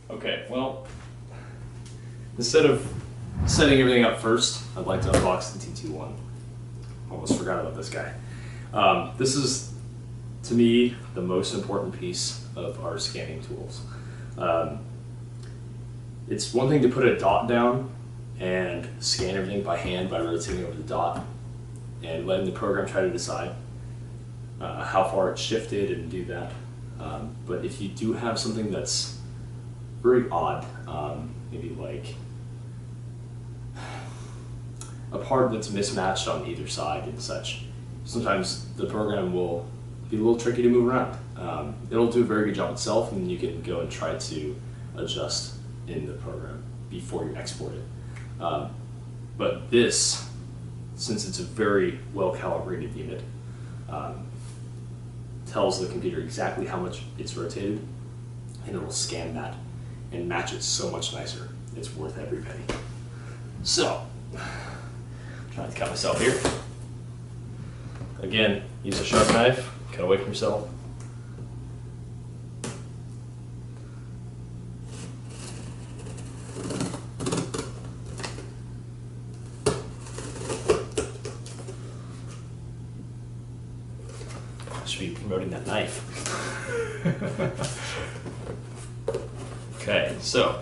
Okay, well, instead of setting everything up first, I'd like to unbox the TT1. Almost forgot about this guy. This is, to me, the most important piece of our scanning tools. It's one thing to put a dot down and scan everything by hand by rotating over the dot and letting the program try to decide how far it's shifted and do that. But if you do have something that's very odd, maybe like a part that's mismatched on either side and such, sometimes the program will be a little tricky to move around. It'll do a very good job itself, and you can go and try to adjust in the program before you export it. But this, since it's a very well calibrated unit, tells the computer exactly how much it's rotated, and it'll scan that and match it so much nicer. It's worth every penny. So, I'm trying to cut myself here. Again, use a sharp knife, cut away from yourself. I should be promoting that knife. Okay, so,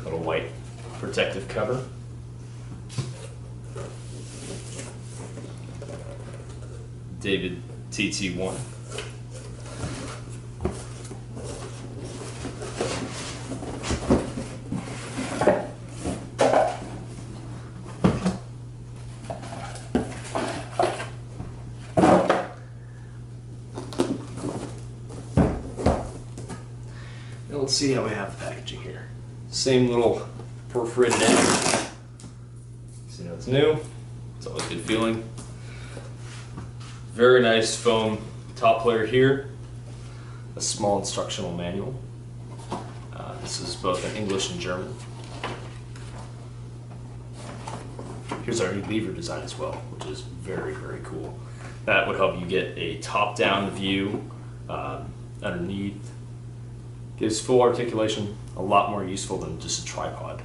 little white protective cover. David TT1. Now let's see how we have the packaging here. Same little perforated end. So you know it's new. It's always a good feeling. Very nice foam top layer here. A small instructional manual. This is both in English and German. Here's our new lever design as well, which is very, very cool. That would help you get a top-down view underneath. Gives full articulation, a lot more useful than just a tripod.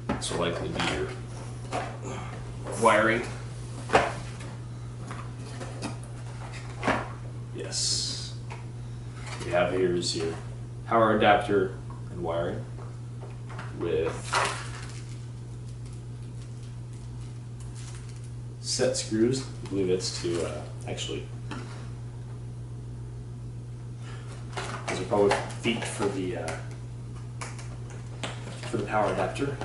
This will likely be your wiring. Yes. What we have here is your power adapter and wiring with set screws. I believe it's to actually, those are probably feet for the power adapter.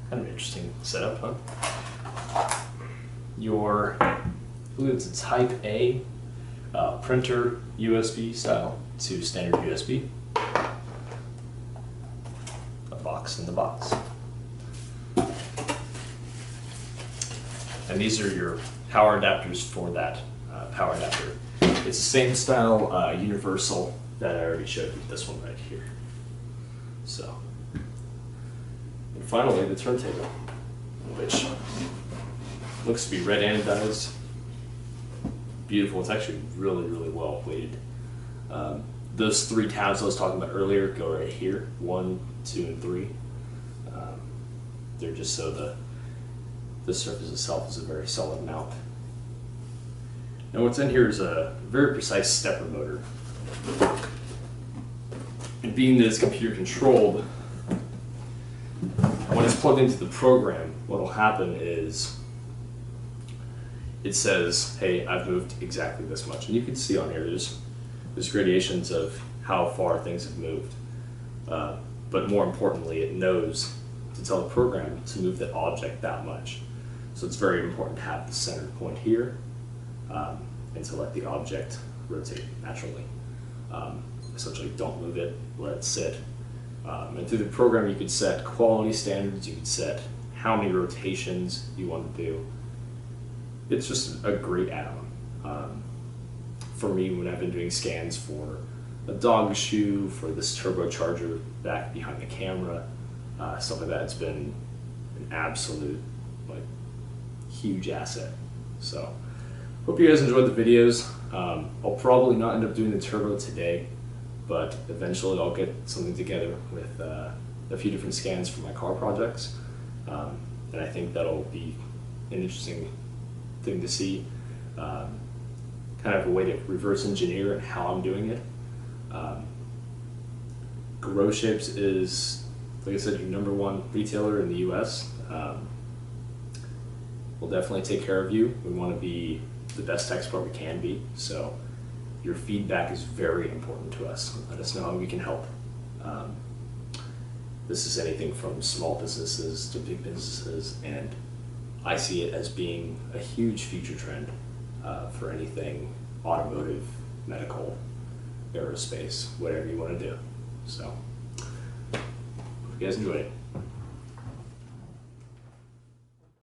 Kind of interesting setup, huh? I believe it's a Type A printer USB style to standard USB. A box in the box. And these are your power adapters for that power adapter. It's the same style universal that I already showed you, this one right here. So, and finally the turntable, which looks to be red anodized. Beautiful. It's actually really, really well weighted. Those three tabs I was talking about earlier go right here, 1, 2, and 3. They're just so the surface itself is a very solid mount. Now what's in here is a very precise stepper motor. And being that it's computer controlled, when it's plugged into the program, what will happen is it says, hey, I've moved exactly this much. And you can see on here, there's gradations of how far things have moved. But more importantly, it knows to tell the program to move that object that much. So it's very important to have the center point here and to let the object rotate naturally. Essentially, don't move it, let it sit. And through the program, you could set quality standards, you could set how many rotations you want to do. It's just a great add-on. For me, when I've been doing scans for a dog shoe for this turbocharger back behind the camera, stuff like that. It's been an absolute like huge asset. So hope you guys enjoyed the videos. I'll probably not end up doing the turbo today, but eventually I'll get something together with a few different scans for my car projects, and I think that'll be an interesting thing to see, kind of a way to reverse engineer how I'm doing it. Growshapes is, like I said, your #1 retailer in the US. We'll definitely take care of you. We want to be the best expert we can be, so your feedback is very important to us. Let us know how we can help. This is anything from small businesses to big businesses, and I see it as being a huge future trend for anything automotive, medical, aerospace, whatever you want to do. So, hope you guys enjoyed it.